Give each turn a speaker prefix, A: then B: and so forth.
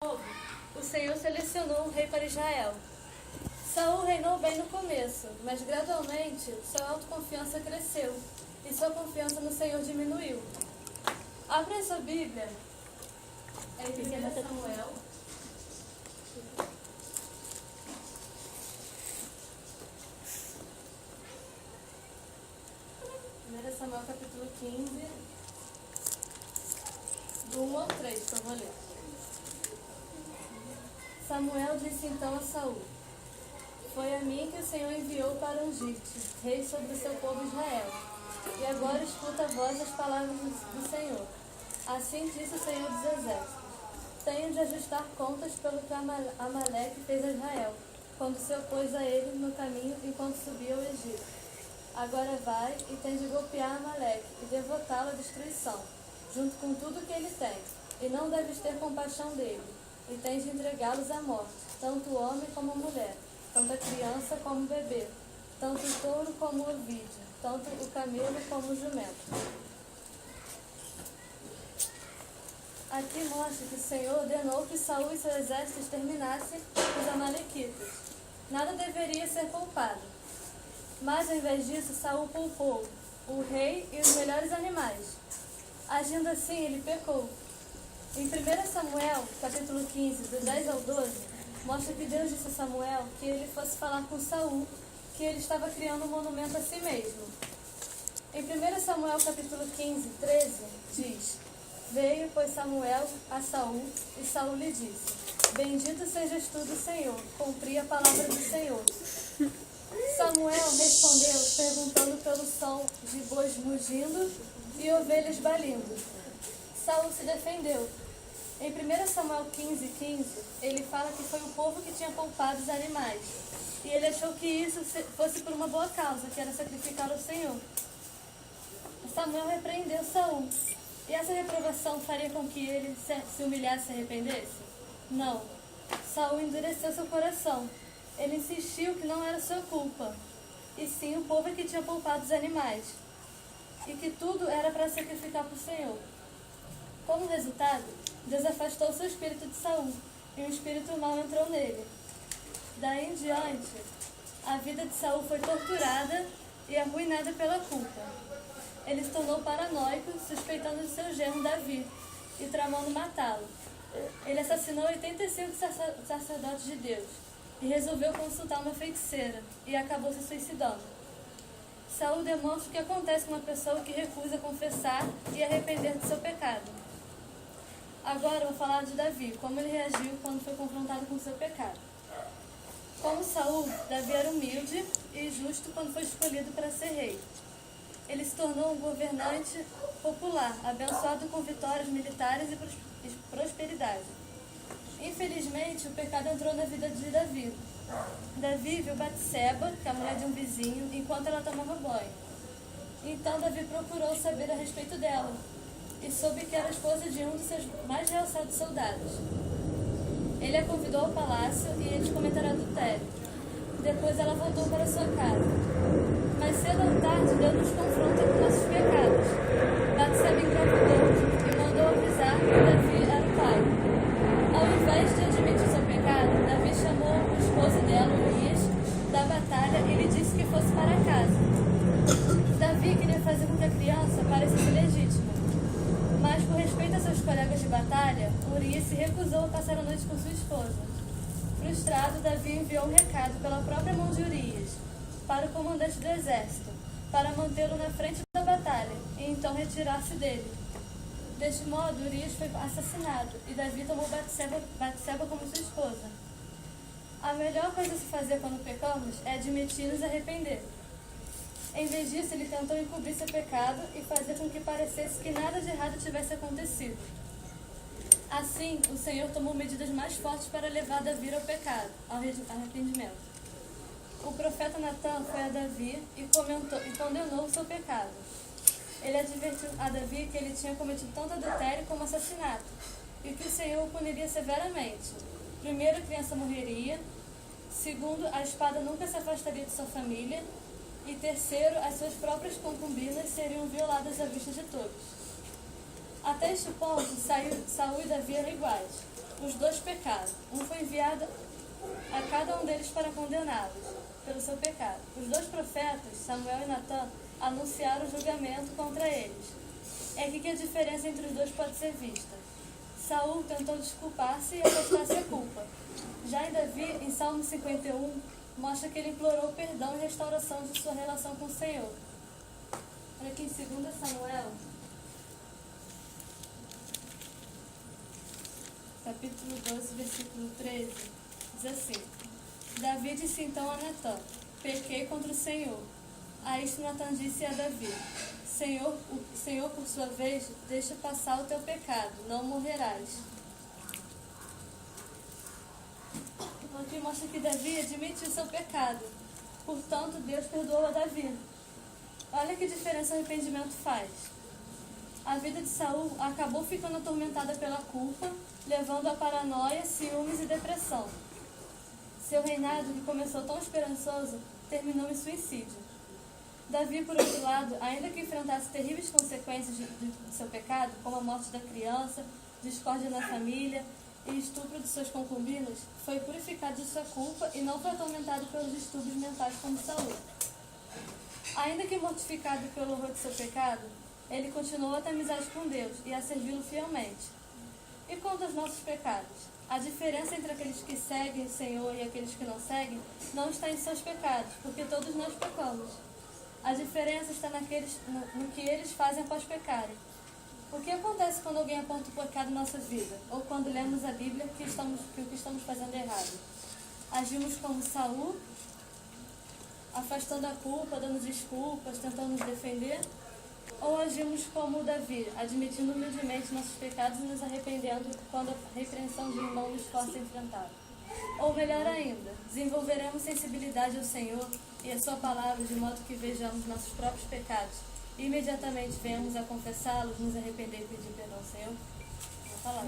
A: O Senhor selecionou um rei para Israel. Saul reinou bem no começo, mas gradualmente sua autoconfiança cresceu e sua confiança no Senhor diminuiu. Abra a sua Bíblia em 1 Samuel. 1 Samuel capítulo 15, do 1 ao 3, que eu vou ler. Samuel disse então a Saul: Foi a mim que o Senhor enviou para ungir-te, rei sobre o seu povo Israel. E agora escuta a voz das palavras do Senhor. Assim disse o Senhor dos Exércitos: Tenho de ajustar contas pelo que Amaleque fez a Israel, quando se opôs a ele no caminho enquanto subia ao Egito. Agora vai e tem de golpear Amaleque e devotá-lo à destruição, junto com tudo que ele tem, e não deves ter compaixão dele, e tens de entregá-los à morte, tanto o homem como a mulher, tanto a criança como o bebê, tanto o touro como o ovídio, tanto o camelo como o jumento. Aqui mostra que o Senhor ordenou que Saul e seu exército exterminassem os amalequitas. Nada deveria ser poupado. Mas, ao invés disso, Saul poupou o rei e os melhores animais. Agindo assim, ele pecou. Em 1 Samuel, capítulo 15, do 10 ao 12, mostra que Deus disse a Samuel que ele fosse falar com Saul, que ele estava criando um monumento a si mesmo. Em 1 Samuel, capítulo 15, 13, diz: Veio, pois, Samuel a Saul, e Saul lhe disse: Bendito sejas tu do Senhor, cumpri a palavra do Senhor. Samuel respondeu, perguntando pelo som de bois mugindo e ovelhas balindo. Saul se defendeu. Em 1 Samuel 15, 15, ele fala que foi o povo que tinha poupado os animais. E ele achou que isso fosse por uma boa causa, que era sacrificar ao Senhor. Samuel repreendeu Saul. E essa reprovação faria com que ele se humilhasse e se arrependesse? Não. Saul endureceu seu coração. Ele insistiu que não era sua culpa, e sim o povo que tinha poupado os animais, e que tudo era para sacrificar para o Senhor. Como resultado, Deus afastou seu espírito de Saul, e um espírito mau entrou nele. Daí em diante, a vida de Saul foi torturada e arruinada pela culpa. Ele se tornou paranoico, suspeitando de seu genro Davi, e tramando matá-lo. Ele assassinou 85 sacerdotes de Deus, e resolveu consultar uma feiticeira, e acabou se suicidando. Saul demonstra o que acontece com uma pessoa que recusa confessar e arrepender do seu pecado. Agora eu vou falar de Davi, como ele reagiu quando foi confrontado com seu pecado. Como Saul, Davi era humilde e justo quando foi escolhido para ser rei. Ele se tornou um governante popular, abençoado com vitórias militares e prosperidade. Infelizmente, o pecado entrou na vida de Davi. Davi viu Batseba, que é a mulher de um vizinho, enquanto ela tomava banho. Então Davi procurou saber a respeito dela, e soube que era esposa de um dos seus mais realçados soldados. Ele a convidou ao palácio e eles cometeram adultério. Depois ela voltou para sua casa. Mas cedo ou tarde, Deus nos confronta com nossos pecados. Batseba engravidou e mandou avisar que Davi era o pai. Ao invés de admitir seu pecado, Davi chamou o esposo dela, Urias, da batalha e lhe disse que fosse para casa. Davi queria fazer com que a criança parecesse legítima. Mas, por respeito a seus colegas de batalha, Urias se recusou a passar a noite com sua esposa. Frustrado, Davi enviou um recado pela própria mão de Urias para o comandante do exército, para mantê-lo na frente da batalha e então retirar-se dele. Deste modo, Urias foi assassinado e Davi tomou Batseba como sua esposa. A melhor coisa a se fazer quando pecamos é admitir e nos arrepender. Em vez disso, ele tentou encobrir seu pecado e fazer com que parecesse que nada de errado tivesse acontecido. Assim, o Senhor tomou medidas mais fortes para levar Davi ao pecado, ao arrependimento. O profeta Natã foi a Davi e condenou o seu pecado. Ele advertiu a Davi que ele tinha cometido tanto adultério como assassinato, e que o Senhor o puniria severamente. Primeiro, a criança morreria. Segundo, a espada nunca se afastaria de sua família. E terceiro, as suas próprias concubinas seriam violadas à vista de todos. Até este ponto, Saul e Davi eram iguais. Os dois pecaram. Um foi enviado a cada um deles para condená-los pelo seu pecado. Os dois profetas, Samuel e Natã, anunciaram o julgamento contra eles. É aqui que a diferença entre os dois pode ser vista. Saul tentou desculpar-se e afastar-se a culpa. Já em Davi, em Salmo 51, mostra que ele implorou perdão e restauração de sua relação com o Senhor. Olha aqui em 2 Samuel, capítulo 12, versículo 13, diz assim: Davi disse então a Natã: pequei contra o Senhor. A isto Natã disse a Davi: o Senhor, por sua vez, deixa passar o teu pecado, não morrerás. Aqui mostra que Davi admitiu seu pecado. Portanto, Deus perdoou a Davi. Olha que diferença o arrependimento faz. A vida de Saul acabou ficando atormentada pela culpa, levando a paranoia, ciúmes e depressão. Seu reinado, que começou tão esperançoso, terminou em suicídio. Davi, por outro lado, ainda que enfrentasse terríveis consequências de seu pecado, como a morte da criança, discórdia na família e estupro de suas concubinas, foi purificado de sua culpa e não foi atormentado pelos distúrbios mentais como Saul. Ainda que mortificado pelo horror de seu pecado, ele continuou a ter amizade com Deus e a servi-lo fielmente. E quanto aos nossos pecados? A diferença entre aqueles que seguem o Senhor e aqueles que não seguem não está em seus pecados, porque todos nós pecamos. A diferença está no que eles fazem após pecarem. O que acontece quando alguém aponta o pecado em nossa vida? Ou quando lemos a Bíblia que o que estamos fazendo é errado? Agimos como Saul, afastando a culpa, dando desculpas, tentando nos defender? Ou agimos como Davi, admitindo humildemente nossos pecados e nos arrependendo quando a repreensão de irmão nos força a enfrentar? Ou melhor ainda, desenvolveremos sensibilidade ao Senhor e a sua palavra de modo que vejamos nossos próprios pecados e imediatamente venhamos a confessá-los, nos arrepender e pedir perdão ao Senhor? Vou falar.